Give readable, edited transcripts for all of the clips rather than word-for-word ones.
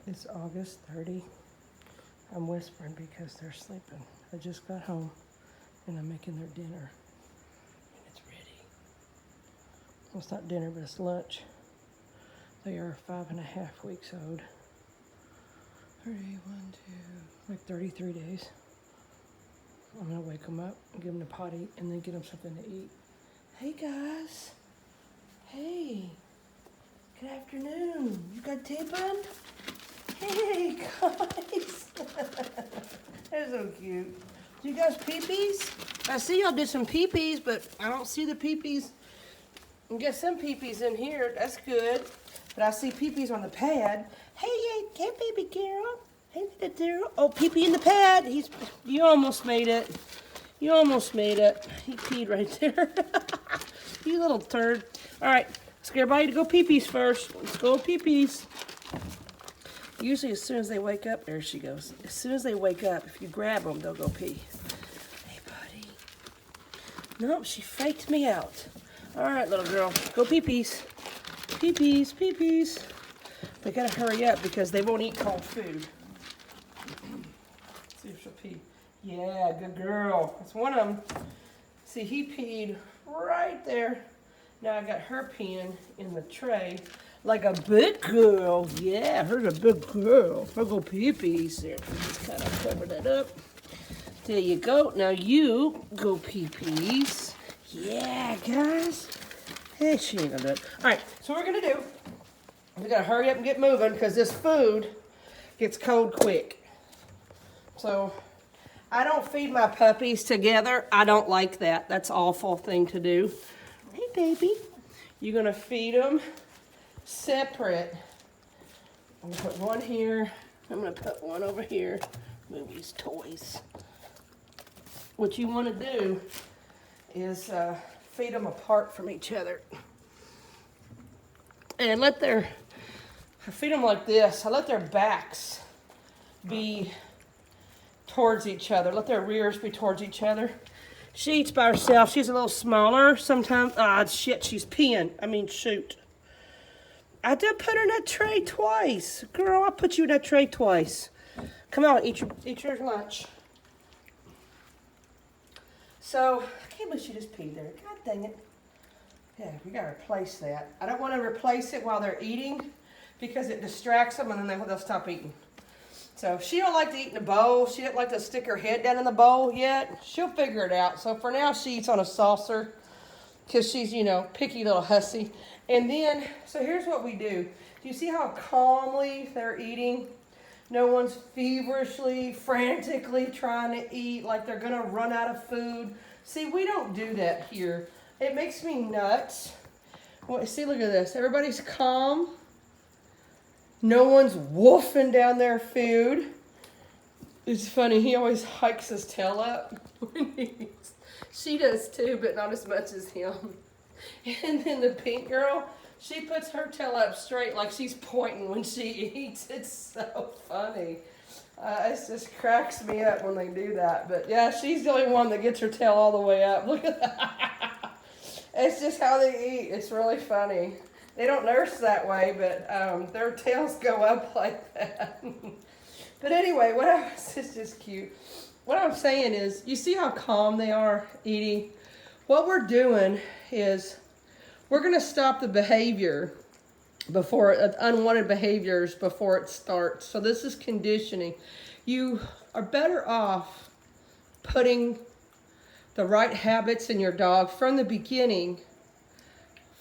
It's August 30. I'm whispering because they're sleeping. I just got home and I'm making their dinner. And it's ready. Well, it's not dinner, but it's lunch. They are 5.5 weeks old. 33 days. I'm gonna wake them up and give them a potty and then get them something to eat. Hey guys. Hey. Good afternoon. You got tape on? Hey guys. They're so cute. Do you guys pee-pees? I see y'all did some pee-pees, but I don't see the pee-pees. You get some pee-pees in here. That's good. But I see pee-pees on the pad. Hey, baby girl. Hey, little girl. Oh, pee-pee in the pad. You almost made it. You almost made it. He peed right there. You little turd. All right, let's get everybody to go pee-pees first. Let's go pee-pees. Usually as soon as they wake up, there she goes. As soon as they wake up, if you grab them, they'll go pee. Hey, buddy. Nope, she faked me out. All right, little girl, go pee-pees. Pee-pees, pee-pees. They gotta hurry up because they won't eat cold food. Let's see if she'll pee. Yeah, good girl. That's one of them. See, he peed right there. Now I got her peeing in the tray like a big girl. Yeah, her's a big girl. Her go pee-pees there. Just kind of cover that up. There you go. Now you go pee-pees. Yeah, guys. Hey, she ain't gonna do it. All right, so what we're gonna do, we gotta hurry up and get moving because this food gets cold quick. So I don't feed my puppies together. I don't like that. That's an awful thing to do. Hey, baby. You're gonna feed them separate. I'm gonna put one here. I'm gonna put one over here. Move these toys. What you wanna do is feed them apart from each other. And I feed them like this. I let their backs be towards each other. Let their rears be towards each other. She eats by herself. She's a little smaller sometimes. Ah, shit, she's peeing. I mean, shoot. I did put her in that tray twice. Girl, I put you in that tray twice. Come on, eat your lunch. So, I can't believe she just peed there. God dang it. Yeah, we gotta replace that. I don't want to replace it while they're eating because it distracts them and then they'll stop eating. So she don't like to eat in a bowl. She doesn't like to stick her head down in the bowl yet. She'll figure it out. So for now, she eats on a saucer because she's, picky little hussy. And then, so here's what we do. Do you see how calmly they're eating? No one's feverishly, frantically trying to eat like they're going to run out of food. See, we don't do that here. It makes me nuts. Well, see, look at this. Everybody's calm. No one's wolfing down their food. It's funny, he always hikes his tail up. She does too, but not as much as him. And then the pink girl, she puts her tail up straight like she's pointing when she eats. It's so funny. It just cracks me up when they do that. But yeah, she's the only one that gets her tail all the way up. Look at that. It's just how they eat. It's really funny. They don't nurse that way, but their tails go up like that. But anyway, this is just cute. What I'm saying is, you see how calm they are eating? What we're doing is we're going to stop the behavior unwanted behaviors before it starts. So this is conditioning. You are better off putting the right habits in your dog from the beginning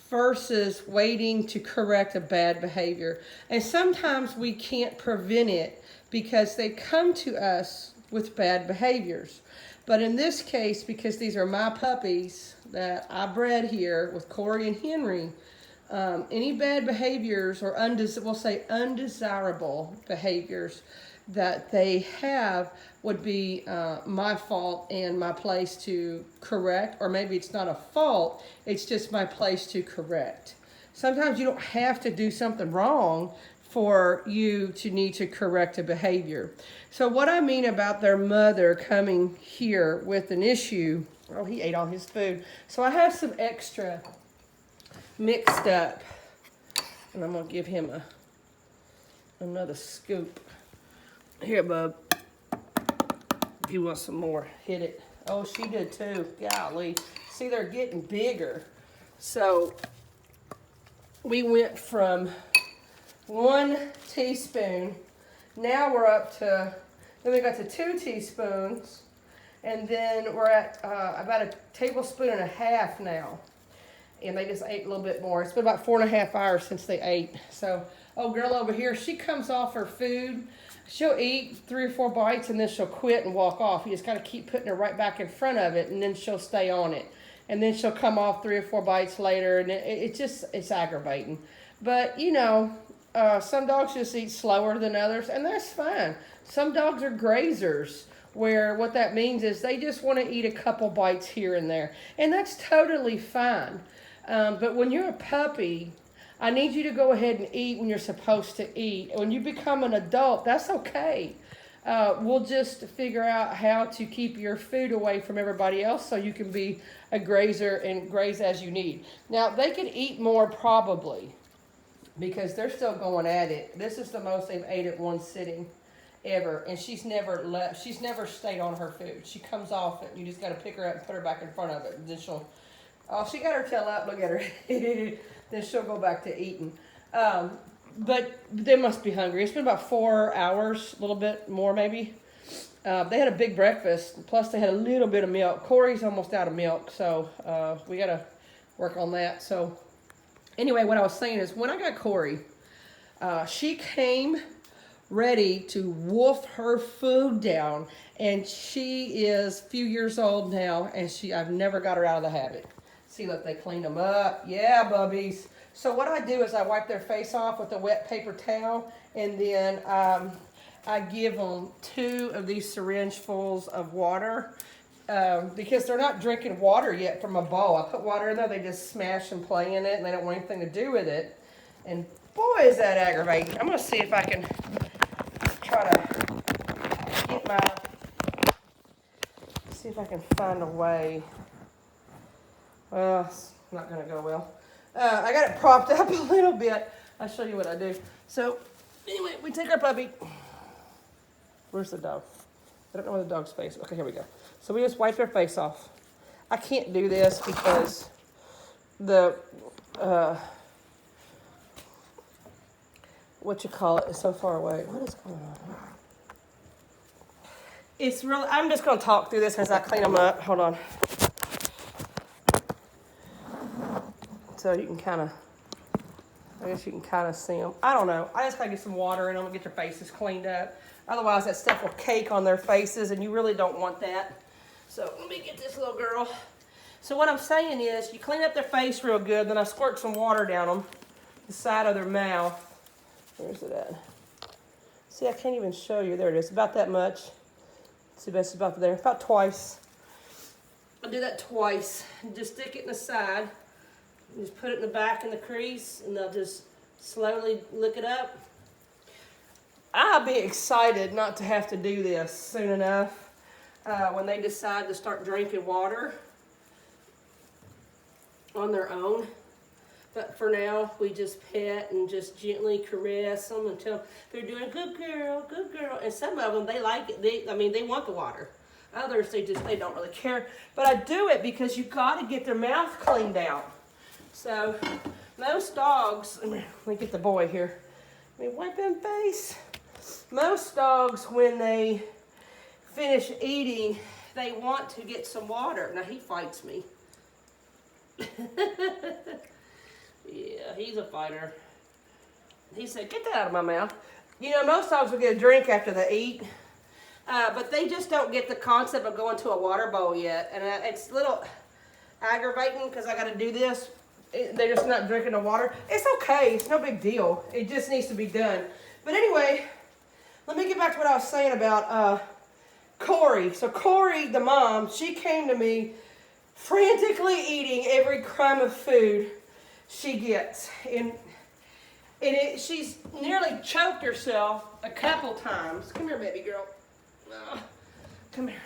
versus waiting to correct a bad behavior. And sometimes we can't prevent it because they come to us with bad behaviors. But in this case, because these are my puppies that I bred here with Corey and Henry, any bad behaviors or we'll say undesirable behaviors that they have would be my fault and my place to correct, or maybe it's not a fault, it's just my place to correct. Sometimes you don't have to do something wrong for you to need to correct a behavior. So what I mean about their mother coming here with an issue, oh, he ate all his food. So I have some extra mixed up, and I'm gonna give him Another scoop. Here, bub. You want some more? Hit it. Oh, she did too. Golly. See, they're getting bigger. So we went from 1 teaspoon. Now we're up to, then we got to 2 teaspoons. And then we're at about a tablespoon and a half now. And they just ate a little bit more. It's been about 4.5 hours since they ate. So, oh, girl over here, she comes off her food. She'll eat 3 or 4 bites and then she'll quit and walk off. You just got to keep putting her right back in front of it and then she'll stay on it. And then she'll come off 3 or 4 bites later and it's aggravating. But, you know, some dogs just eat slower than others and that's fine. Some dogs are grazers, where what that means is they just want to eat a couple bites here and there. And that's totally fine. But when you're a puppy, I need you to go ahead and eat when you're supposed to eat. When you become an adult, that's okay. We'll just figure out how to keep your food away from everybody else so you can be a grazer and graze as you need. Now, they could eat more probably because they're still going at it. This is the most they've ate at one sitting ever. And she's never left. She's never stayed on her food. She comes off it. You just got to pick her up and put her back in front of it. And then she'll, oh, she got her tail up. Look at her. Then she'll go back to eating. But they must be hungry. It's been about 4 hours, a little bit more maybe. They had a big breakfast. Plus they had a little bit of milk. Corey's almost out of milk. So we got to work on that. So anyway, what I was saying is when I got Corey, she came ready to wolf her food down. And she is a few years old now. And I've never got her out of the habit. See, look, they cleaned them up. Yeah, bubbies. So what I do is I wipe their face off with a wet paper towel, and then I give them 2 of these syringe fulls of water because they're not drinking water yet from a bowl. I put water in there, they just smash and play in it, and they don't want anything to do with it. And boy, is that aggravating. I'm going to see if I can try to get see if I can find a way. Well, it's not going to go well. I got it propped up a little bit. I'll show you what I do. So, anyway, we take our puppy. Where's the dog? I don't know where the dog's face is. Okay, here we go. So we just wipe their face off. I can't do this because the, what you call it is so far away. What is going on here? It's really, I'm just going to talk through this as I clean them up. Hold on. So you can kind of, I guess you can kind of see them. I don't know. I just got to get some water in them and get their faces cleaned up. Otherwise, that stuff will cake on their faces, and you really don't want that. So let me get this little girl. So what I'm saying is, you clean up their face real good, then I squirt some water down them, the side of their mouth. Where's it at? See, I can't even show you. There it is. About that much. See, that's about there. About twice. I'll do that twice. Just stick it in the side. Just put it in the back in the crease, and they'll just slowly lick it up. I'll be excited not to have to do this soon enough when they decide to start drinking water on their own. But for now, we just pet and just gently caress them until they're doing good girl, good girl. And some of them, they like it. They want the water. Others, they don't really care. But I do it because you got to get their mouth cleaned out. So most dogs, let me get the boy here. Let me wipe him face. Most dogs, when they finish eating, they want to get some water. Now he fights me. Yeah, he's a fighter. He said, get that out of my mouth. You know, most dogs will get a drink after they eat. But they just don't get the concept of going to a water bowl yet. And it's a little aggravating because I got to do this. They're just not drinking the water. It's okay. It's no big deal. It just needs to be done. But anyway, let me get back to what I was saying about Corey. So Corey, the mom, she came to me frantically eating every crumb of food she gets. And she's nearly choked herself a couple times. Come here, baby girl. Come here.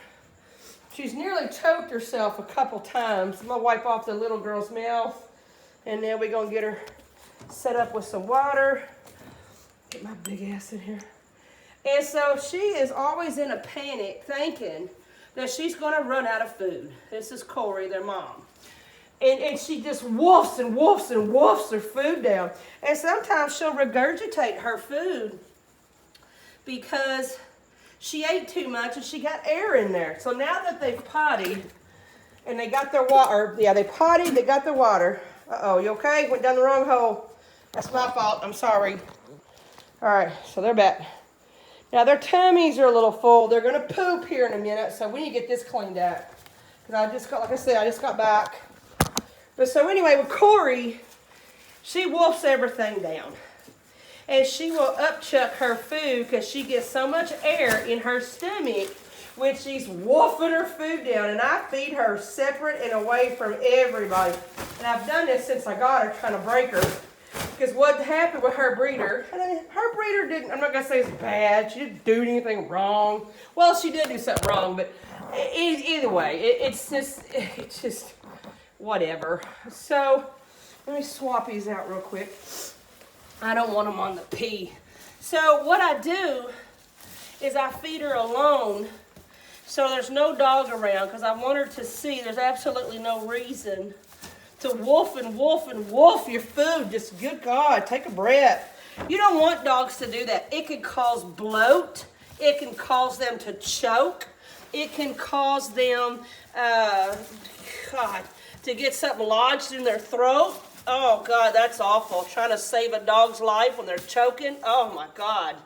She's nearly choked herself a couple times. I'm going to wipe off the little girl's mouth. And then we're going to get her set up with some water. Get my big ass in here. And so she is always in a panic thinking that she's going to run out of food. This is Corey, their mom. And she just wolfs and wolfs and wolfs her food down. And sometimes she'll regurgitate her food because she ate too much and she got air in there. So now that they've pottied and they got their water, yeah, they pottied, they got their water. Uh-oh, you okay? Went down the wrong hole. That's my fault. I'm sorry. All right, so they're back. Now their tummies are a little full. They're going to poop here in a minute, so we need to get this cleaned up. Because I just got, like I said, I just got back. But so anyway, with Corey, she wolfs everything down. And she will upchuck her food because she gets so much air in her stomach when she's wolfing her food down. And I feed her separate and away from everybody. And I've done this since I got her, trying to break her. Because what happened with her breeder, her breeder didn't, I'm not going to say it's bad. She didn't do anything wrong. Well, she did do something wrong, but either way, it's just whatever. So, let me swap these out real quick. I don't want them on the pee. So, what I do is I feed her alone so there's no dog around because I want her to see there's absolutely no reason to wolf and wolf and wolf your food. Just, good God, take a breath. You don't want dogs to do that. It can cause bloat. It can cause them to choke. It can cause them, to get something lodged in their throat. Oh, God, that's awful. Trying to save a dog's life when they're choking. Oh, my God.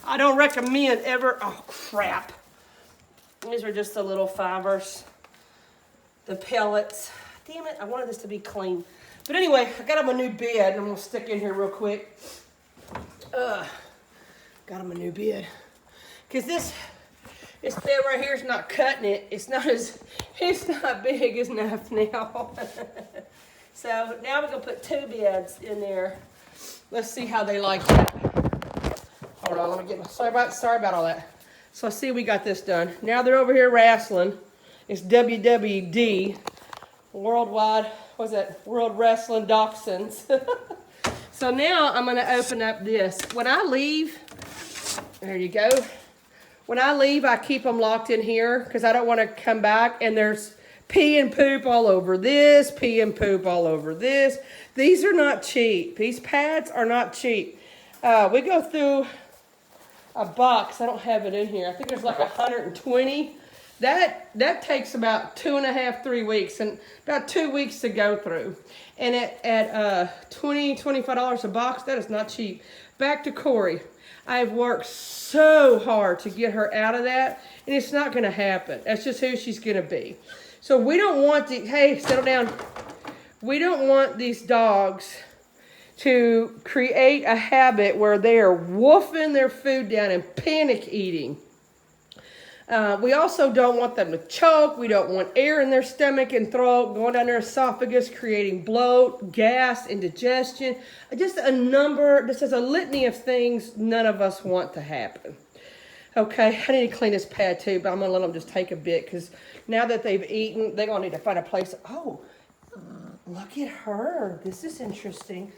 I don't recommend ever. Oh, crap. These are just the little fibers. The pellets. Damn it, I wanted this to be clean. But anyway, I got him a new bed. I'm going to stick in here real quick. Got him a new bed. Because this bed right here is not cutting it. It's not big enough now. So now we're going to put 2 beds in there. Let's see how they like that. Hold on, let me get my, sorry about all that. So I see we got this done. Now they're over here wrestling. It's WWD, Worldwide, what's that? World Wrestling Dachshunds. So now I'm going to open up this. When I leave, there you go. When I leave, I keep them locked in here because I don't want to come back and there's pee and poop all over this, pee and poop all over this. These are not cheap. These pads are not cheap. We go through a box. I don't have it in here. I think there's like 120. That takes about 2.5, 3 weeks, and about 2 weeks to go through. And at $20, $25 a box, that is not cheap. Back to Corey. I've worked so hard to get her out of that, and it's not going to happen. That's just who she's going to be. So we don't want the, hey, settle down. We don't want these dogs to create a habit where they are wolfing their food down and panic eating. We also don't want them to choke. We don't want air in their stomach and throat, going down their esophagus, creating bloat, gas, indigestion. Just a number, this is a litany of things none of us want to happen. Okay, I need to clean this pad too, but I'm going to let them just take a bit because now that they've eaten, they're going to need to find a place. Oh, look at her. This is interesting.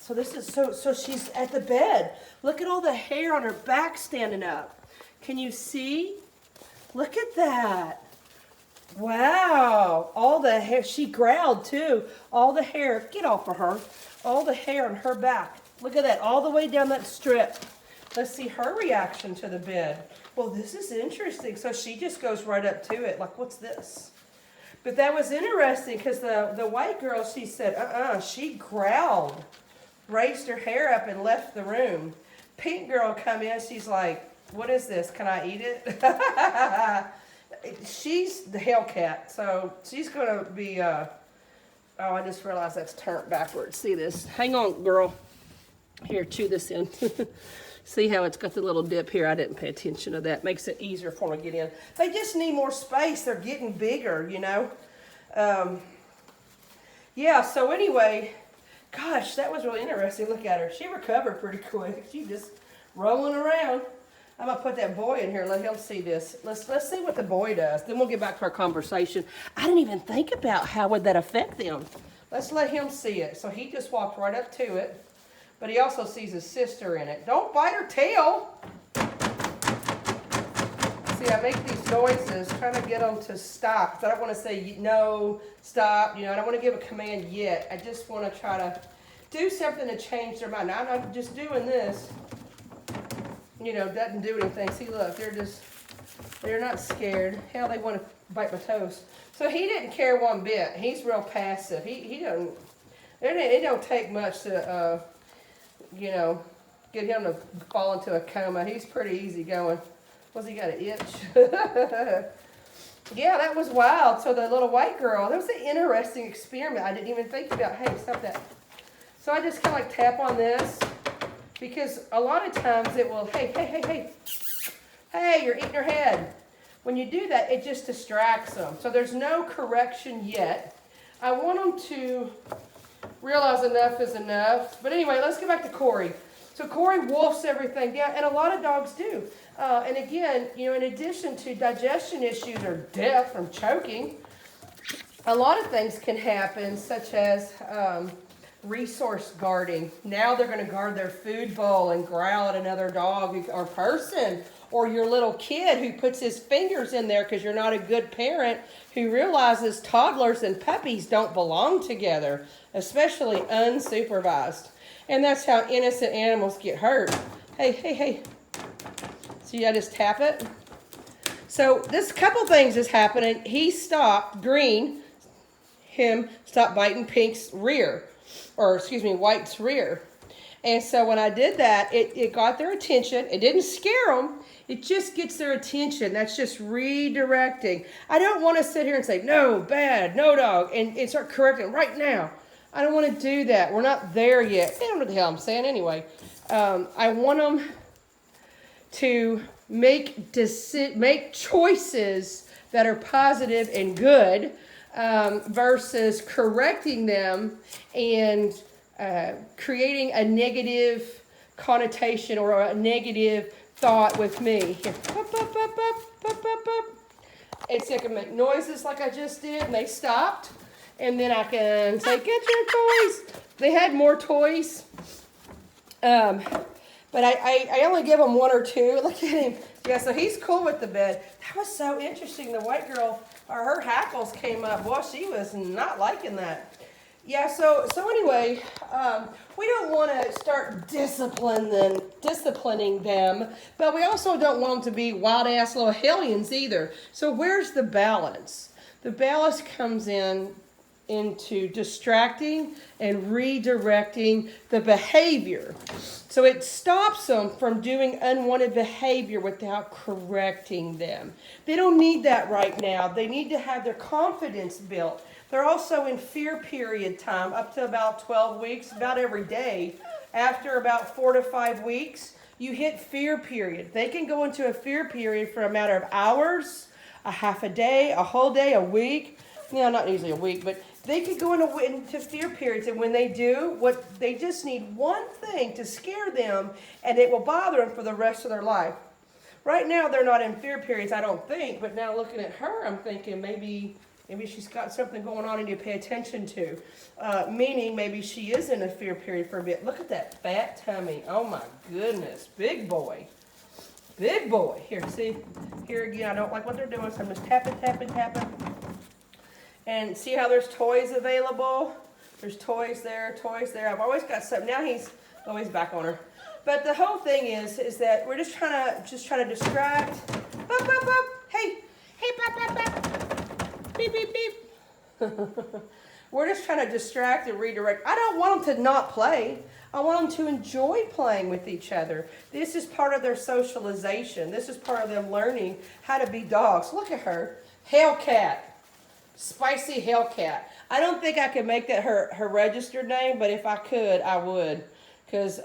So this is, so she's at the bed. Look at all the hair on her back standing up. Can you see? Look at that. Wow. All the hair. She growled too. All the hair. Get off of her. All the hair on her back. Look at that. All the way down that strip. Let's see her reaction to the bed. Well, this is interesting. So she just goes right up to it. Like, what's this? But that was interesting because the white girl, she said, she growled. Raised her hair up and left the room. Pink girl come in. She's like, what is this? Can I eat it? She's the Hellcat, so she's going to be, oh, I just realized that's turned backwards. See this? Hang on, girl. Here, chew this in. See how it's got the little dip here? I didn't pay attention to that. Makes it easier for them to get in. They just need more space. They're getting bigger, you know. Yeah, so anyway, gosh, that was really interesting. Look at her. She recovered pretty quick. She just rolling around. I'm going to put that boy in here and let him see this. Let's see what the boy does. Then we'll get back to our conversation. I didn't even think about how would that affect them. Let's let him see it. So he just walked right up to it. but he also sees his sister in it. Don't bite her tail. See, I make these noises, trying to get them to stop. Because I don't want to say, no, stop. You know, I don't want to give a command yet. I just want to try to do something to change their mind. Now, I'm not just doing this, you know, doesn't do anything. See, look, they're not scared. Hell, they want to bite my toes. So he didn't care one bit. He's real passive. He doesn't, it don't take much to, you know, get him to fall into a coma. He's pretty easy going. Was he got an itch? Yeah, that was wild. So the little white girl, that was an interesting experiment. I didn't even think about, hey, stop that. So I just kind of like tap on this because a lot of times it will, hey, you're eating your head. When you do that, it just distracts them. So there's no correction yet. I want them to realize enough is enough. But anyway, let's get back to Corey. So Corey wolfs everything down, and a lot of dogs do. And again, you know, in addition to digestion issues or death from choking, a lot of things can happen, such as resource guarding. Now they're going to guard their food bowl and growl at another dog or person, or your little kid who puts his fingers in there because you're not a good parent, who realizes toddlers and puppies don't belong together, especially unsupervised. And that's how innocent animals get hurt. Hey. See, I just tap it. So this couple things is happening. He stopped, Green, him stopped biting Pink's rear, or excuse me, White's rear. And so when I did that, it got their attention. It didn't scare them. It just gets their attention. That's just redirecting. I don't want to sit here and say, no, bad, no dog, and start correcting right now. I don't want to do that. We're not there yet. They don't know what the hell I'm saying anyway. I want them to make choices that are positive and good versus correcting them and creating a negative connotation or a negative thought with me. Here. It's like I make noises like I just did, and they stopped. And then I can say, get your toys. They had more toys. But I only give them one or two. Look at him. Yeah, so he's cool with the bed. That was so interesting. The white girl, her hackles came up. Well, she was not liking that. Yeah, so anyway, we don't want to start disciplining them, but we also don't want them to be wild-ass little hellions either. So where's the balance? The balance comes into distracting and redirecting the behavior. So it stops them from doing unwanted behavior without correcting them. They don't need that right now. They need to have their confidence built. They're also in fear period time up to about 12 weeks, about every day. After about 4 to 5 weeks, you hit fear period. They can go into a fear period for a matter of hours, a half a day, a whole day, a week. Yeah, not usually a week, but they could go into fear periods, and when they do, they just need one thing to scare them, and it will bother them for the rest of their life. Right now, they're not in fear periods, I don't think, but now looking at her, I'm thinking maybe she's got something going on I need to pay attention to, meaning maybe she is in a fear period for a bit. Look at that fat tummy. Oh, my goodness. Big boy. Big boy. Here, see? Here again, I don't like what they're doing, so I'm just tapping. And see how there's toys available? There's toys there. I've always got something. Now he's always back on her. But the whole thing is that we're just trying to distract. Bop, bop, bop. Hey, bop, bop, bop. Beep, beep, beep. We're just trying to distract and redirect. I don't want them to not play. I want them to enjoy playing with each other. This is part of their socialization. This is part of them learning how to be dogs. Look at her. Hellcat. Spicy Hellcat. I don't think I could make that her registered name, but if I could, I would. Because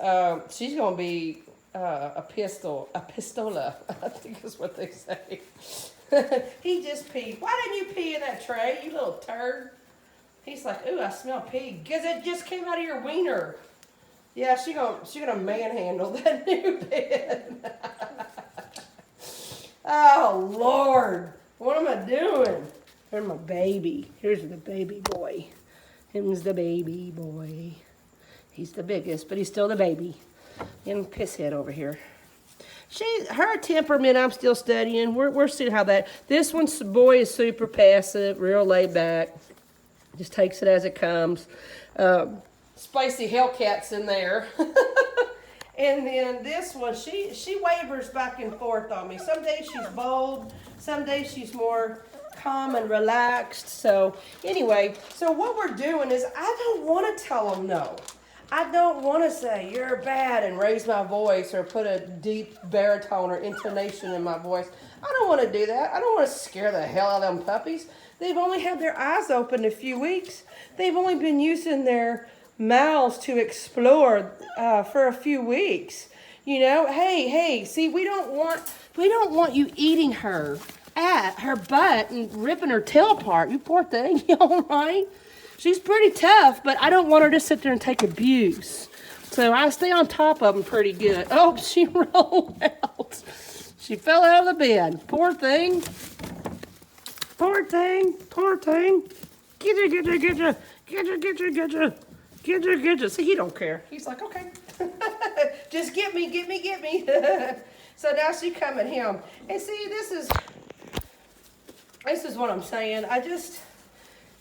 she's going to be a pistola, I think is what they say. He just peed. Why didn't you pee in that tray, you little turd? He's like, ooh, I smell pee. Because it just came out of your wiener. Yeah, she gonna manhandle that new bed. Oh, Lord. What am I doing? Here's my baby. Here's the baby boy. Him's the baby boy. He's the biggest, but he's still the baby. And Pisshead over here. Her temperament, I'm still studying. We're seeing how that. This one's boy is super passive, real laid back. Just takes it as it comes. Spicy Hellcat's in there. And then this one, she wavers back and forth on me. Some days she's bold. Some days she's more calm and relaxed. So anyway, so what we're doing is I don't want to tell them no. I don't want to say you're bad and raise my voice or put a deep baritone or intonation in my voice. I don't want to do that. I don't want to scare the hell out of them puppies. They've only had their eyes open a few weeks. They've only been using their mouths to explore for a few weeks. You know, hey, see, we don't want you eating her at her butt and ripping her tail apart. You poor thing, you all right? She's pretty tough, but I don't want her to sit there and take abuse. So I stay on top of them pretty good. Oh, she rolled out. She fell out of the bed. Poor thing. Poor thing. Poor thing. Get her. See, he don't care. He's like, okay. Just get me. So now she coming him. And see, this is what I'm saying.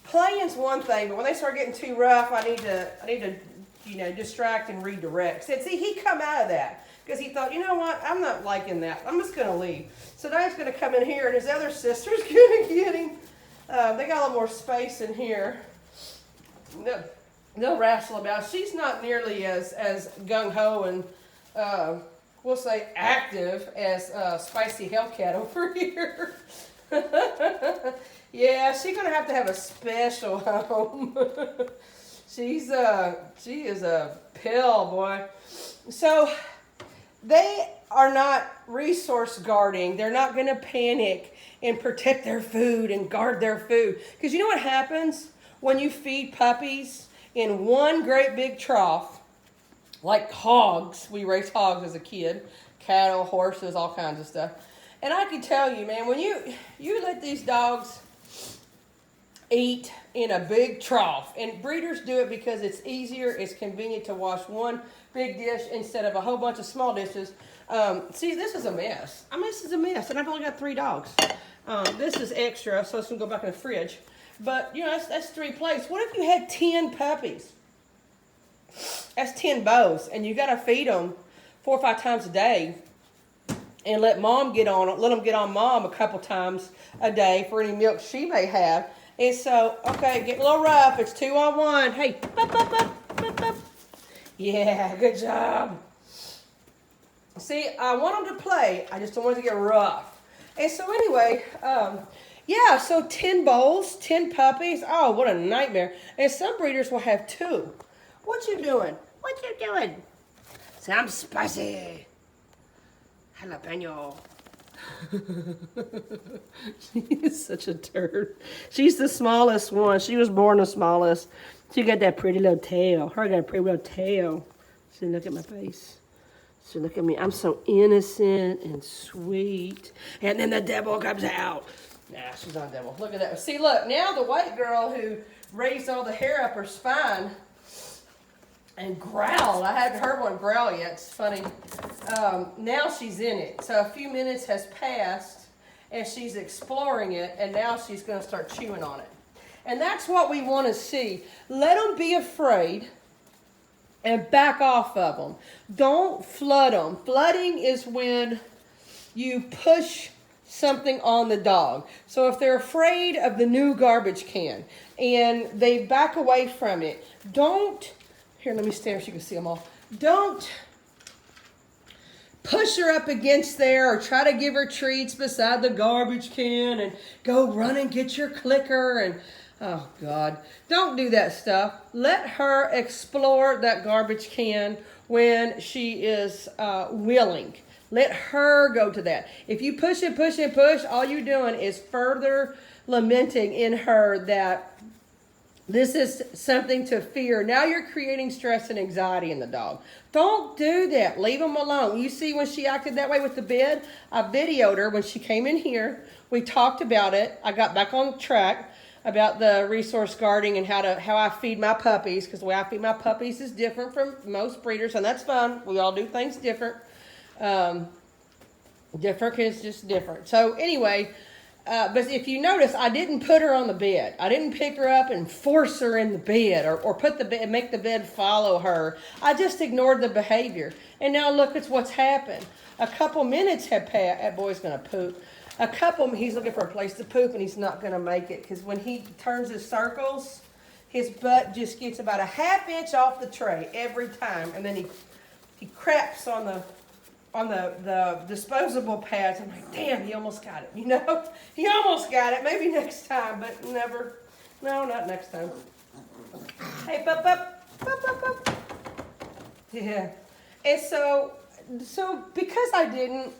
Playing's one thing, but when they start getting too rough, I need to, distract and redirect. See, he come out of that because he thought, you know what, I'm not liking that. I'm just going to leave. So now he's going to come in here, and his other sister's going to get him. They got a little more space in here. They'll wrestle about. She's not nearly as gung-ho and, we'll say, active as Spicy Hellcat over here. Yeah, she's gonna have to have a special home. She is a pill, boy. So they are not resource guarding. They're not gonna panic and protect their food and guard their food. Because you know what happens when you feed puppies in one great big trough, like hogs. We raised hogs as a kid, cattle, horses, all kinds of stuff. And I can tell you, man, when you let these dogs eat in a big trough, and breeders do it because it's easier, it's convenient to wash one big dish instead of a whole bunch of small dishes. See, this is a mess. I mean, this is a mess, and I've only got 3 dogs. This is extra, so it's going to go back in the fridge. But, that's 3 plates. What if you had 10 puppies? That's 10 bows, and you got to feed them 4 or 5 times a day. And let them get on mom a couple times a day for any milk she may have. And so, okay, get a little rough. It's 2 on 1. Hey, yeah, good job. See, I want them to play. I just don't want it to get rough. And so anyway, yeah, so 10 bowls, 10 puppies. Oh, what a nightmare. And some breeders will have 2. What you doing? Say, I'm spicy. Jalapeno. She is such a turd. She's the smallest one. She was born the smallest. She got that pretty little tail. Her got a pretty little tail. See, look at my face. So look at me. I'm so innocent and sweet. And then the devil comes out. Nah, she's not a devil. Look at that. See, look. Now the white girl who raised all the hair up her spine and growled. I haven't heard one growl yet. It's funny. Now she's in it. So a few minutes has passed, and she's exploring it, and now she's going to start chewing on it. And that's what we want to see. Let them be afraid and back off of them. Don't flood them. Flooding is when you push something on the dog. So if they're afraid of the new garbage can and they back away from it, don't... Here, let me stand so you can see them all. Don't push her up against there or try to give her treats beside the garbage can and go run and get your clicker and, oh God, don't do that stuff. Let her explore that garbage can when she is willing. Let her go to that. If you push and push and push, all you're doing is further lamenting in her that this is something to fear. Now you're creating stress and anxiety in the dog. Don't do that. Leave them alone. You see when she acted that way with the bed? I videoed her when she came in here. We talked about it. I got back on track. about the resource guarding and how I feed my puppies, because the way I feed my puppies is different from most breeders, and that's fun. We all do things different. Different is just different. So anyway, but if you notice, I didn't put her on the bed. I didn't pick her up and force her in the bed or put the bed, make the bed follow her. I just ignored the behavior. And now look at what's happened. A couple minutes have passed. That boy's going to poop. He's looking for a place to poop, and he's not going to make it, because when he turns his circles, his butt just gets about a ½ inch off the tray every time, and then he craps on the disposable pads. I'm like, damn, he almost got it, you know? He almost got it. Maybe next time, but never. No, not next time. Hey, pup. Yeah. And so because I didn't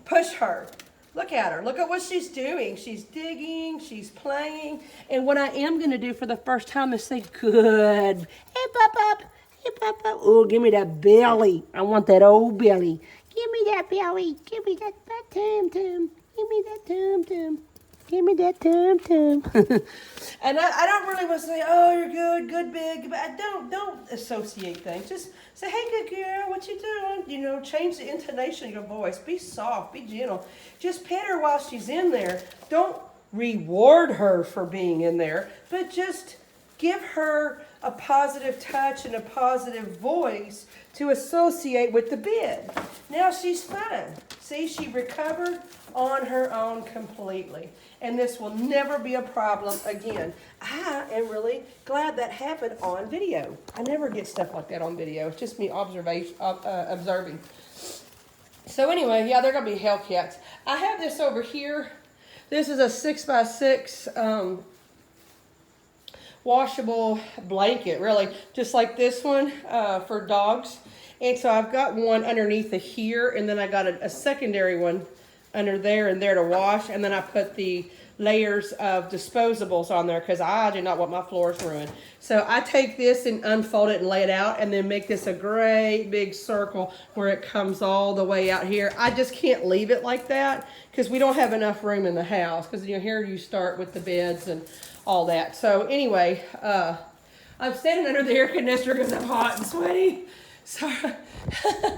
push her, look at her. Look at what she's doing. She's digging. She's playing. And what I am going to do for the first time is say, good. Hey, pup. Hey, pup. Oh, give me that belly. I want that old belly. Give me that belly. Give me that tum-tum. Give me that tum-tum. Give me that tum-tum. And I don't really want to say, oh, you're good, big. But I don't associate things. Just say, hey, good girl, what you doing? You know, change the intonation of your voice. Be soft, be gentle. Just pet her while she's in there. Don't reward her for being in there, but just give her a positive touch and a positive voice to associate with the bed. Now she's fine. See, she recovered on her own completely. And this will never be a problem again. I am really glad that happened on video. I never get stuff like that on video. It's just me observing. So anyway, yeah, they're going to be Hellcats. I have this over here. This is a 6x6 washable blanket, really, just like this one for dogs. And so I've got one underneath the here, and then I got a secondary one under there and there to wash, and then I put the layers of disposables on there because I do not want my floors ruined. So I take this and unfold it and lay it out, and then make this a great big circle where it comes all the way out here. I just can't leave it like that because we don't have enough room in the house, because here you start with the beds and all that. So anyway, I'm standing under the air conditioner because I'm hot and sweaty. So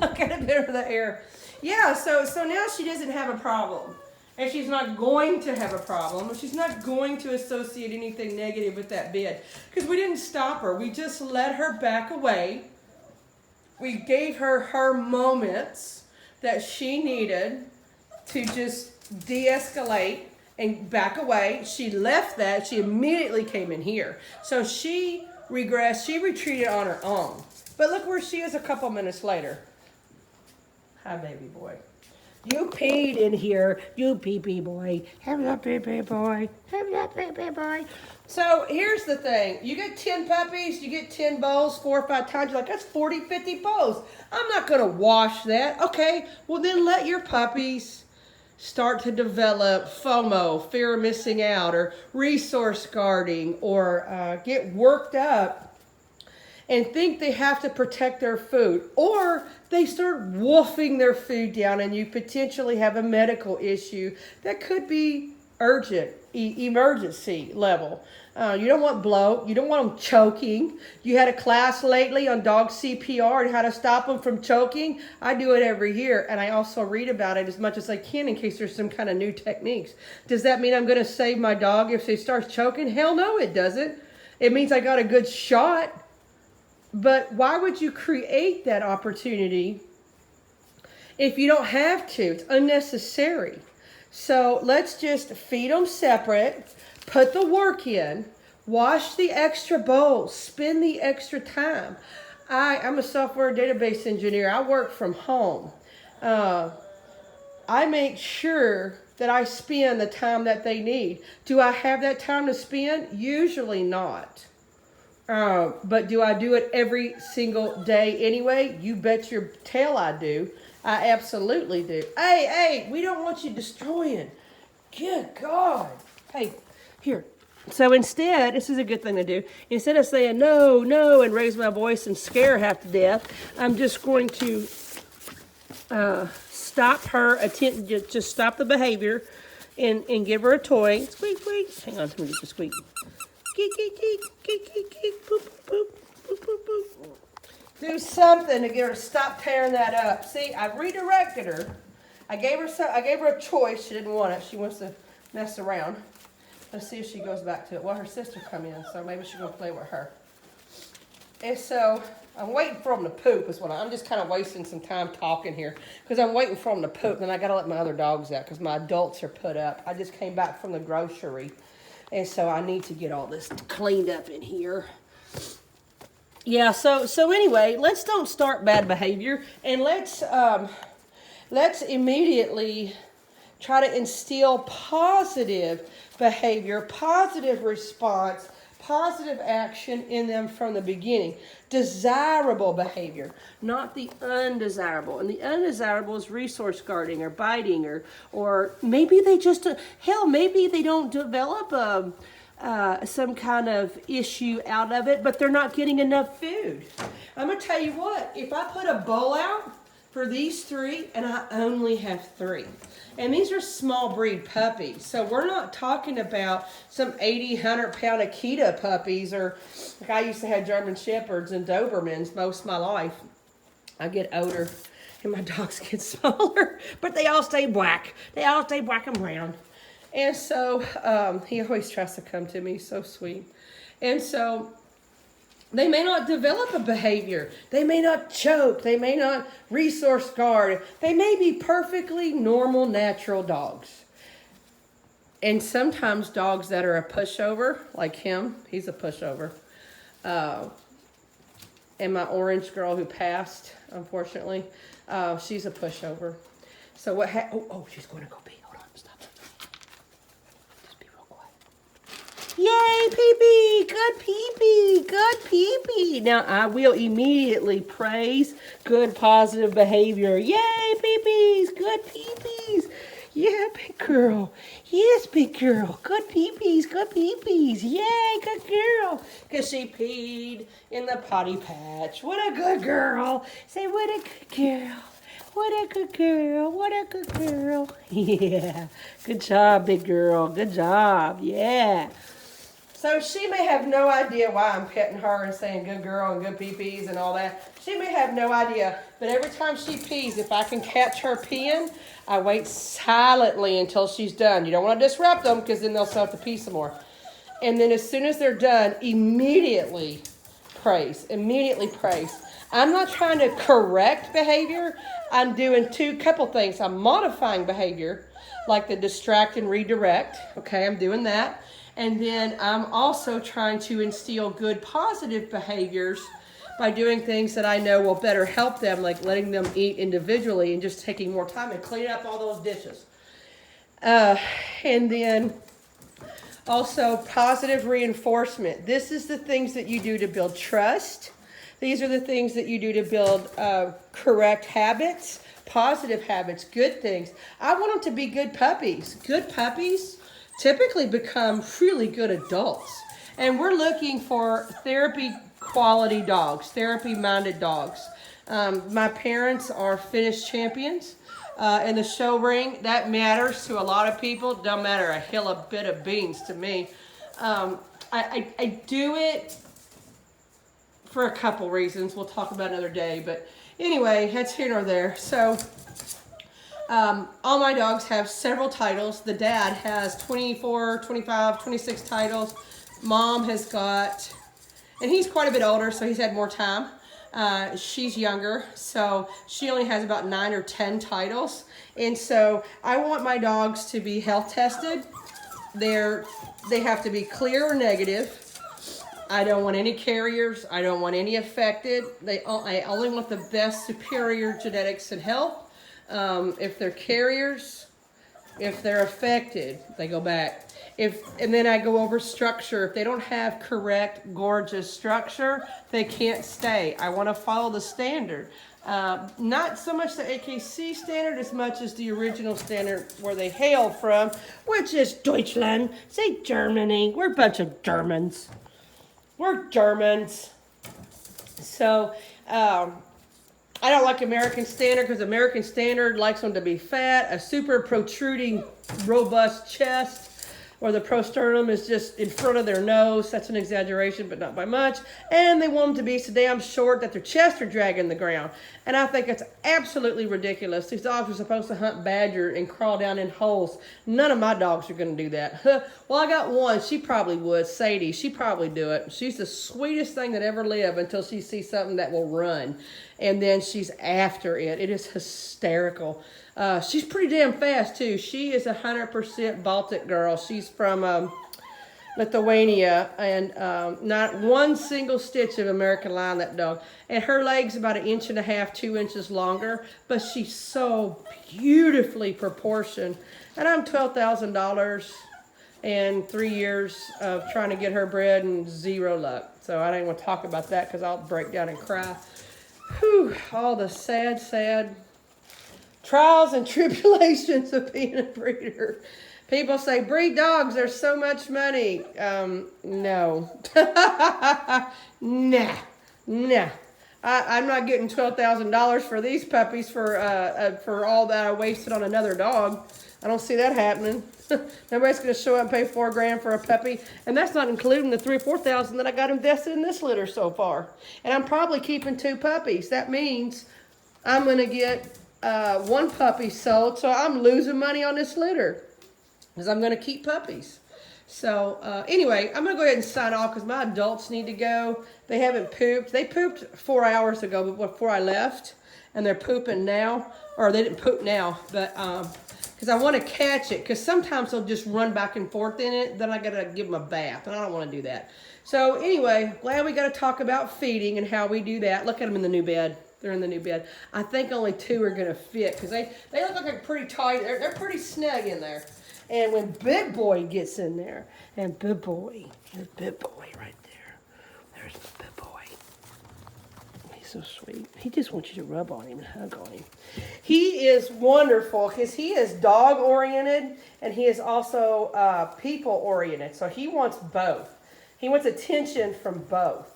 I'll get a bit of the air. Yeah, so now she doesn't have a problem. And she's not going to have a problem. She's not going to associate anything negative with that bed. Because we didn't stop her. We just let her back away. We gave her moments that she needed to just de-escalate and back away. She left that. She immediately came in here. So she regressed. She retreated on her own. But look where she is a couple minutes later. Hi, baby boy. You peed in here, you pee-pee boy. Have that pee-pee boy. Have that pee-pee boy. So here's the thing. You get 10 puppies, you get 10 bowls 4 or 5 times. You're like, that's 40, 50 bowls. I'm not going to wash that. Okay, well then let your puppies start to develop FOMO, fear of missing out, or resource guarding, or get worked up and think they have to protect their food, or they start wolfing their food down and you potentially have a medical issue that could be urgent, emergency level. You don't want bloat. You don't want them choking. You had a class lately on dog CPR and how to stop them from choking. I do it every year, and I also read about it as much as I can in case there's some kind of new techniques. Does that mean I'm going to save my dog if she starts choking? Hell no, it doesn't. It means I got a good shot. But why would you create that opportunity if you don't have to? It's unnecessary. So let's just feed them separate, put the work in, wash the extra bowls, spend the extra time. I'm a software database engineer. I work from home. I make sure that I spend the time that they need. Do I have that time to spend? Usually not. But do I do it every single day anyway? You bet your tail I do. I absolutely do. Hey, we don't want you destroying. Good God. Hey, here. So instead, this is a good thing to do. Instead of saying no, and raise my voice and scare her half to death, I'm just going to stop her, just stop the behavior and give her a toy. Squeak, squeak. Hang on, let me get the squeak. Geek, geek, geek, geek, geek, geek, boop, boop, boop, boop, boop. Do something to get her to stop tearing that up. See, I redirected her. I gave her a choice. She didn't want it. She wants to mess around. Let's see if she goes back to it. Well, her sister come in, so maybe she's gonna play with her. And so I'm waiting for them to poop. I'm just kind of wasting some time talking here because I'm waiting for them to poop. And I gotta let my other dogs out because my adults are put up. I just came back from the grocery, and so I need to get all this cleaned up in here. Yeah. So anyway, let's don't start bad behavior, and let's immediately try to instill positive behavior, positive response, positive action in them from the beginning. Desirable behavior, not the undesirable. And the undesirable is resource guarding or biting or maybe they just, maybe they don't develop some kind of issue out of it, but they're not getting enough food. I'm going to tell you what, if I put a bowl out for these three, and I only have three. And these are small breed puppies. So we're not talking about some 80, 100-pound Akita puppies, or like I used to have German Shepherds and Dobermans most of my life. I get older and my dogs get smaller, but they all stay black. They all stay black and brown. And so he always tries to come to me, so sweet. And so they may not develop a behavior. They may not choke. They may not resource guard. They may be perfectly normal, natural dogs. And sometimes dogs that are a pushover, like him, he's a pushover. And my orange girl who passed, unfortunately, she's a pushover. So what she's going to go pee. Hold on, stop. Just be real quiet. Yay, pee-pee, good pee-pee, good pee-pee. Now, I will immediately praise good positive behavior. Yay, pee-pees, good pee-pees. Yeah, big girl. Yes, big girl. Good pee-pees, good pee-pees. Yay, good girl. Because she peed in the potty patch. What a good girl. Say, what a good girl. What a good girl. What a good girl. Yeah. Good job, big girl. Good job. Yeah. So she may have no idea why I'm petting her and saying good girl and good pee-pees and all that. She may have no idea. But every time she pees, if I can catch her peeing, I wait silently until she's done. You don't want to disrupt them because then they'll start to pee some more. And then as soon as they're done, immediately praise. Immediately praise. I'm not trying to correct behavior. I'm doing couple things. I'm modifying behavior, like the distract and redirect. Okay, I'm doing that. And then I'm also trying to instill good positive behaviors by doing things that I know will better help them, like letting them eat individually and just taking more time and cleaning up all those dishes. And then also positive reinforcement. This is the things that you do to build trust. These are the things that you do to build correct habits, positive habits, good things. I want them to be good puppies. Good puppies typically become really good adults. And we're looking for therapy quality dogs, therapy minded dogs. My parents are finish champions in the show ring. That matters to a lot of people. Don't matter a hill of bit of beans to me. I do it for a couple reasons. We'll talk about another day. But anyway, that's here nor there. So all my dogs have several titles. The dad has 24, 25, 26 titles. Mom has got, and he's quite a bit older, so he's had more time. She's younger, so she only has about 9 or 10 titles. And so I want my dogs to be health tested. They have to be clear or negative. I don't want any carriers. I don't want any affected. I only want the best superior genetics and health. If they're carriers, if they're affected, they go back. And then I go over structure. If they don't have correct, gorgeous structure, they can't stay. I want to follow the standard. Not so much the AKC standard as much as the original standard where they hail from, which is Deutschland. Say Germany. We're a bunch of Germans. We're Germans. So, I don't like American Standard because American Standard likes them to be fat, a super protruding, robust chest. or the prosternum is just in front of their nose. That's an exaggeration, but not by much. And they want them to be so damn short that their chests are dragging the ground. And I think it's absolutely ridiculous. These dogs are supposed to hunt badger and crawl down in holes. None of my dogs are going to do that. Well, I got one. She probably would. Sadie, she probably do it. She's the sweetest thing that ever lived until she sees something that will run. And then she's after it. It is hysterical. She's pretty damn fast, too. She is 100% Baltic girl. She's from Lithuania, and not one single stitch of American line, that dog. And her leg's about 1.5 inches, 2 inches longer, but she's so beautifully proportioned. And I'm $12,000 and 3 years of trying to get her bred and zero luck. So I don't even want to talk about that because I'll break down and cry. Whew, all the sad, sad trials and tribulations of being a breeder. People say, breed dogs, there's so much money. No. Nah. I'm not getting $12,000 for these puppies for all that I wasted on another dog. I don't see that happening. Nobody's going to show up and pay $4,000 for a puppy. And that's not including the $3,000 or $4,000 that I got invested in this litter so far. And I'm probably keeping 2 puppies. That means I'm going to get 1 puppy sold. So I'm losing money on this litter because I'm going to keep puppies. So anyway, I'm going to go ahead and sign off because my adults need to go. They haven't pooped. They pooped 4 hours ago before I left. And they're pooping now. Or they didn't poop now, but because I want to catch it, because sometimes they'll just run back and forth in it, then I got to give them a bath, and I don't want to do that. So anyway, glad we got to talk about feeding and how we do that. Look at them in the new bed. They're in the new bed. I think only 2 are going to fit, because they look like they're pretty tight. They're pretty snug in there. And when Big Boy gets in there, and Big Boy, there's Big Boy right there. There's the Big Boy. He's so sweet. He just wants you to rub on him and hug on him. He is wonderful because he is dog-oriented and he is also people-oriented. So he wants both. He wants attention from both.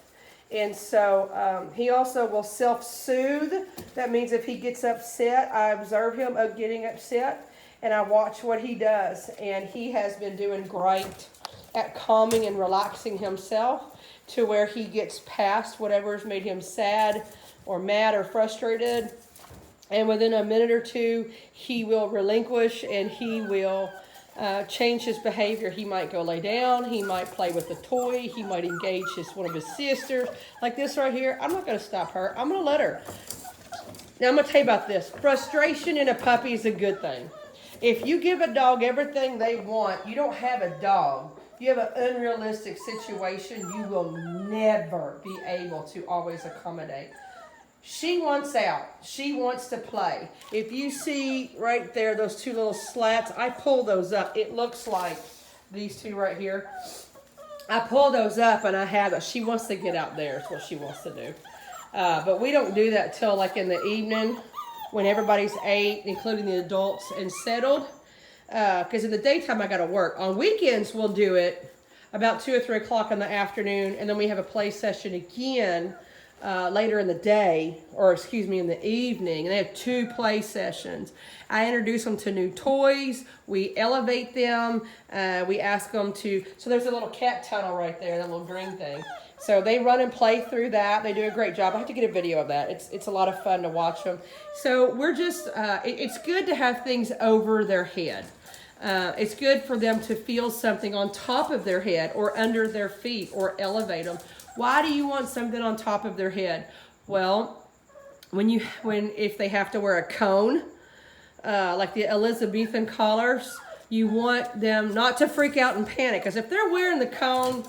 And so he also will self-soothe. That means if he gets upset, I observe him of getting upset and I watch what he does. And he has been doing great at calming and relaxing himself to where he gets past whatever has made him sad or mad or frustrated. And within a minute or 2, he will relinquish and he will change his behavior. He might go lay down. He might play with a toy. He might engage one of his sisters. Like this right here. I'm not going to stop her. I'm going to let her. Now, I'm going to tell you about this. Frustration in a puppy is a good thing. If you give a dog everything they want, you don't have a dog. You have an unrealistic situation, you will never be able to always accommodate. She wants out. She wants to play. If you see right there, those 2 little slats, I pull those up. It looks like these 2 right here. I pull those up and I have it. She wants to get out there is what she wants to do. But we don't do that till like in the evening when everybody's ate, including the adults, and settled. Because in the daytime I got to work. On weekends we'll do it about 2 or 3 o'clock in the afternoon, and then we have a play session again later in the day, or excuse me, in the evening. And they have 2 play sessions. I introduce them to new toys. We elevate them. We ask them to. So there's a little cat tunnel right there, that little green thing. So they run and play through that. They do a great job. I have to get a video of that. It's a lot of fun to watch them. So we're just, it's good to have things over their head. It's good for them to feel something on top of their head or under their feet or elevate them. Why do you want something on top of their head? Well, if they have to wear a cone, like the Elizabethan collars, you want them not to freak out and panic. Because if they're wearing the cone,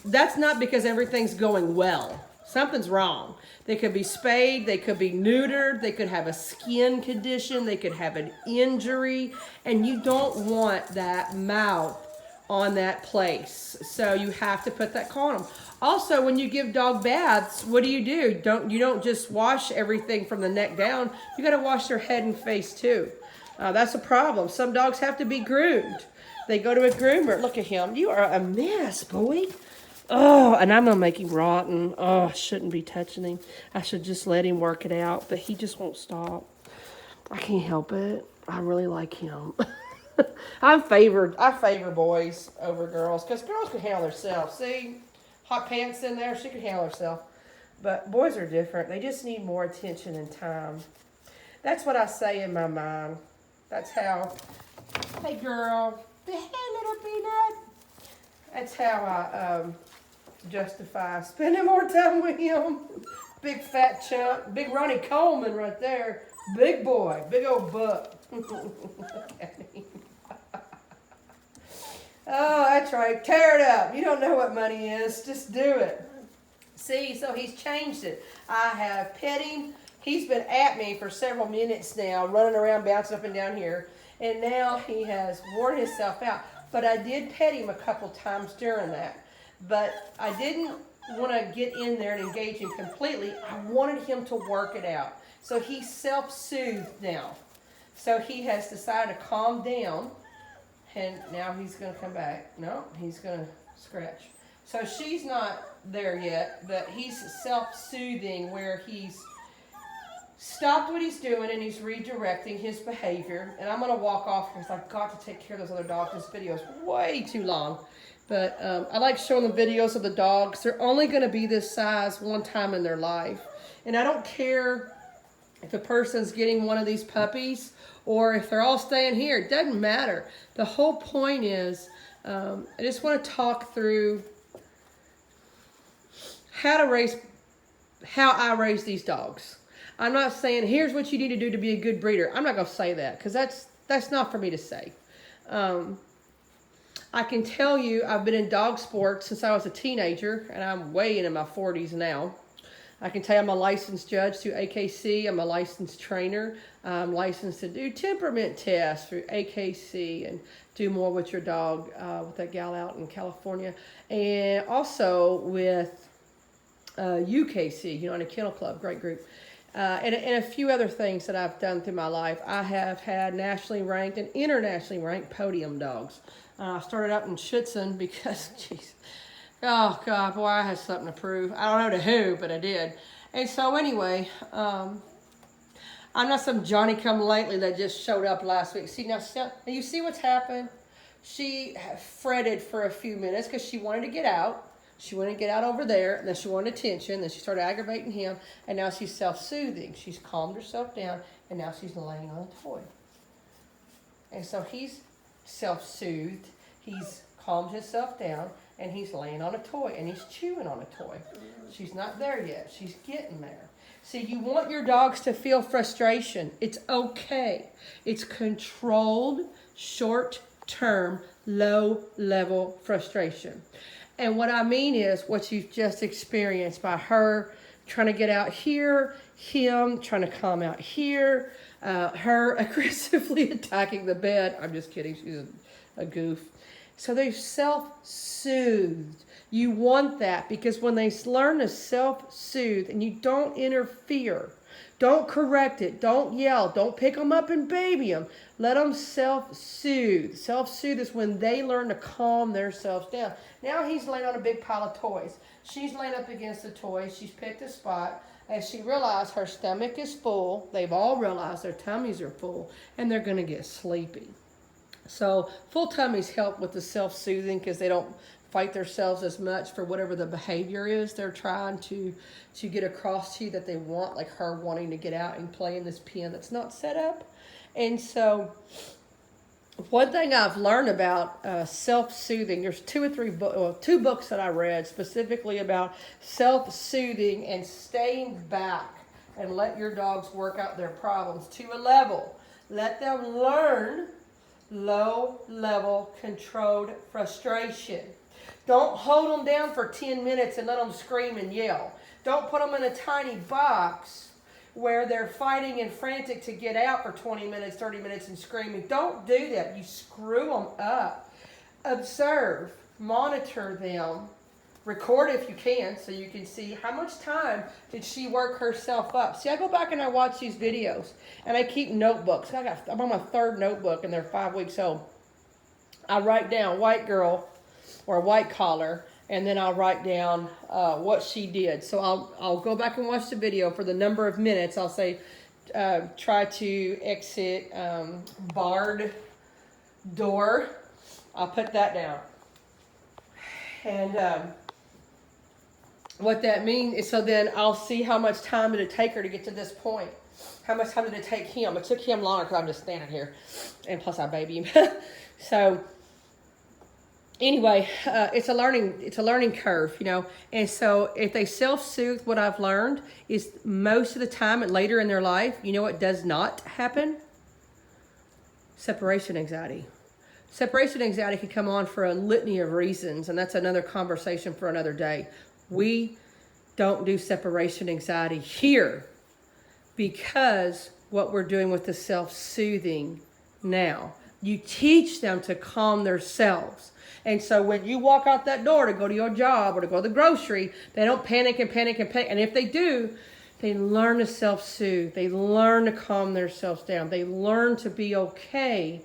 that's not because everything's going well. Something's wrong. They could be spayed, they could be neutered, they could have a skin condition, they could have an injury, and you don't want that mouth on that place. So you have to put that cone on them. Also, when you give dog baths, what do? You don't just wash everything from the neck down. You got to wash their head and face too. That's a problem. Some dogs have to be groomed. They go to a groomer. Look at him. You are a mess, boy. Oh, and I'm going to make him rotten. Oh, I shouldn't be touching him. I should just let him work it out, but he just won't stop. I can't help it. I really like him. I favor boys over girls because girls can handle themselves. See, hot pants in there, she can handle herself. But boys are different. They just need more attention and time. That's what I say in my mind. That's how, hey girl, hey little peanut. That's how I justify spending more time with him. Big fat chunk, big Ronnie Coleman right there. Big boy, big old buck. Oh, that's right. Tear it up. You don't know what money is. Just do it. See, so he's changed it. I have pet him. He's been at me for several minutes now, running around, bouncing up and down here. And now he has worn himself out. But I did pet him a couple times during that. But I didn't want to get in there and engage him completely. I wanted him to work it out. So he's self-soothed now. So he has decided to calm down. And now he's going to come back. No, he's going to scratch. So she's not there yet, but he's self-soothing where he's stopped what he's doing and he's redirecting his behavior. And I'm going to walk off because I've got to take care of those other dogs. This video is way too long. But I like showing the videos of the dogs. They're only going to be this size one time in their life. And I don't care if a person's getting one of these puppies or if they're all staying here. It doesn't matter. The whole point is I just want to talk through how I raise these dogs. I'm not saying here's what you need to do to be a good breeder. I'm not going to say that because that's not for me to say. I can tell you I've been in dog sports since I was a teenager, and I'm way into my 40s now. I can tell you I'm a licensed judge through AKC. I'm a licensed trainer. I'm licensed to do temperament tests through AKC and do more with your dog with that gal out in California. And also with UKC, United Kennel Club, great group. And a few other things that I've done through my life. I have had nationally ranked and internationally ranked podium dogs. I started out in Schutzen because, jeez, oh God, boy, I had something to prove. I don't know to who, but I did. And so anyway, I'm not some Johnny-come-lately that just showed up last week. See, now you see what's happened? She fretted for a few minutes because she wanted to get out. She wanted to get out over there, and then she wanted attention. Then she started aggravating him, and now she's self-soothing. She's calmed herself down, and now she's laying on a toy. And so he's self-soothed. He's calmed himself down, and he's laying on a toy, and he's chewing on a toy. She's not there yet. She's getting there. See, you want your dogs to feel frustration. It's okay. It's controlled, short-term, low-level frustration. And what I mean is what you've just experienced by her trying to get out here, him trying to calm out here, her aggressively attacking the bed. I'm just kidding. She's a goof. So they've self-soothed. You want that because when they learn to self-soothe and you don't interfere, don't correct it, don't yell, don't pick them up and baby them. Let them self-soothe. Self-soothe is when they learn to calm themselves down. Now he's laying on a big pile of toys. She's laying up against the toys. She's picked a spot. As she realized her stomach is full, they've all realized their tummies are full, and they're going to get sleepy. So full tummies help with the self-soothing because they don't fight themselves as much for whatever the behavior is they're trying to get across to you that they want, like her wanting to get out and play in this pen that's not set up. And so one thing I've learned about self-soothing, there's two books that I read specifically about self-soothing and staying back and let your dogs work out their problems to a level. Let them learn low-level controlled frustration. Don't hold them down for 10 minutes and let them scream and yell. Don't put them in a tiny box where they're fighting and frantic to get out for 20 minutes, 30 minutes and screaming. Don't do that. You screw them up. Observe, monitor them, record if you can so you can see how much time did she work herself up. See, I go back and I watch these videos and I keep notebooks. I'm on my third notebook and they're 5 weeks old. I write down white girl or white collar, and then I'll write down what she did. So I'll go back and watch the video for the number of minutes. I'll say try to exit barred door. I'll put that down. And what that means is, so then I'll see how much time did it take her to get to this point. How much time did it take him? It took him longer because I'm just standing here. And plus I baby him. So anyway, it's a learning curve, you know. And so if they self-soothe, what I've learned is most of the time and later in their life, you know what does not happen? Separation anxiety. Separation anxiety can come on for a litany of reasons, and that's another conversation for another day. We don't do separation anxiety here because what we're doing with the self-soothing now. You teach them to calm themselves. And so when you walk out that door to go to your job or to go to the grocery, they don't panic and panic and panic. And if they do, they learn to self-soothe. They learn to calm themselves down. They learn to be okay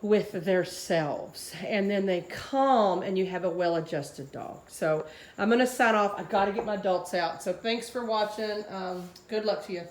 with themselves. And then they calm and you have a well-adjusted dog. So I'm going to sign off. I've got to get my adults out. So thanks for watching. Good luck to you.